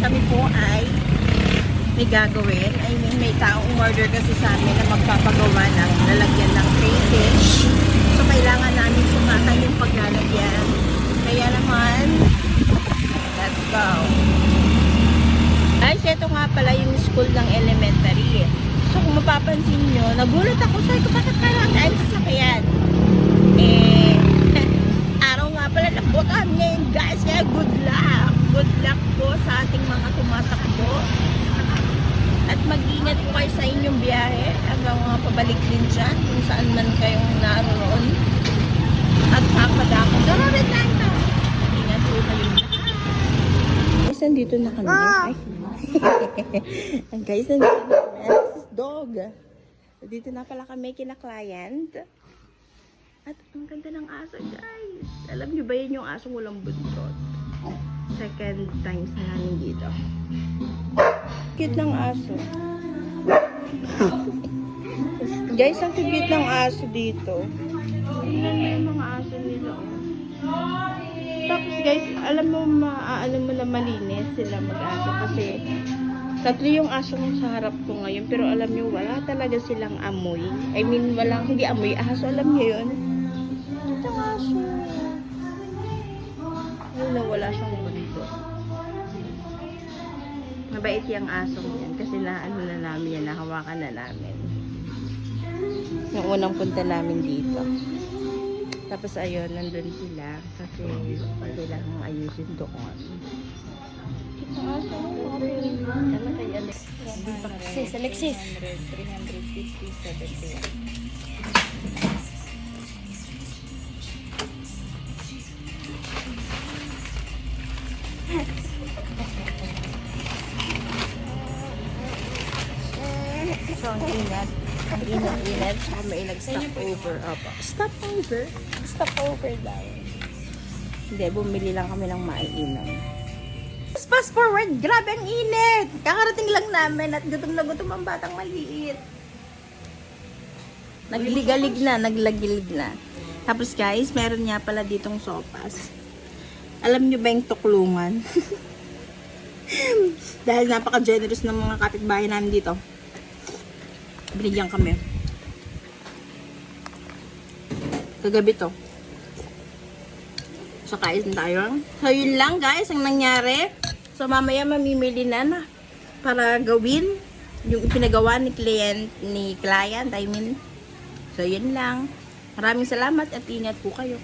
kami po ay may gagawin. I mean, may taong order kasi sa amin na magpapagawa ng lalagyan ng crayfish. So, kailangan namin sumatan yung paglalagyan. Kaya naman, let's go. Guys, ito nga pala yung school ng elementary. So, kung mapapansin nyo, nagulat ako. Sabi ko, bakit parang dahil sa sakyan? Araw nga pala ng bukan ngayon, guys. Kaya good luck. Good luck po sa ating mga tumatakbo. At mag-ingat po kayo sa inyong biyahe hanggang mga pabalik din dyan kung saan man kayong naroon. At papadako. Dararin lang na. Ingat po kayo. Guys, nandito na kami. Ay. Guys, nandito na kami. This is dog. Dito na pala kami kina client. At ang ganda ng aso, guys. Alam niyo ba yun yung asong walang buntot? Second time sa namin dito. Cute ng aso. Guys, ang cute ng aso dito. Tingnan mo yung mga aso nila. Tapos guys, alam mo na malinis sila mag-aso kasi tatlo yung aso sa harap ko ngayon, pero alam nyo, wala talaga silang amoy. I mean, hindi amoy aso, alam nyo yun? Ito ang aso. Wala siyang buntot. Mabait yung asong yan kasi na namin yan, nahawakan na namin. Yung unang punta namin dito. Tapos ayun, nandun sila kasi kailangan ayusin doon. Ang aso, ano kay Alexis? Alexis. 350, 71. So, ang inat. Ang inat. Saka may nag-stop over. Opo. Stop over? Stop over daw. Hindi, bumili lang kami ng maiinom. Fast forward. Grabe ang init. Kakarating lang namin at gutom na gutom ang batang maliit. Nagligalig na. Naglagilig na. Tapos guys, meron nga pala ditong sopas. Alam nyo ba yung tuklungan? Dahil napaka-generous ng mga kapitbahay namin dito. Binigyan kami. Kagabi to. So, kain tayo. So, yun lang guys, ang nangyari. So, mamaya mamimili na para gawin yung ipinagawa ni client, I mean. So, yun lang. Maraming salamat at ingat po kayo.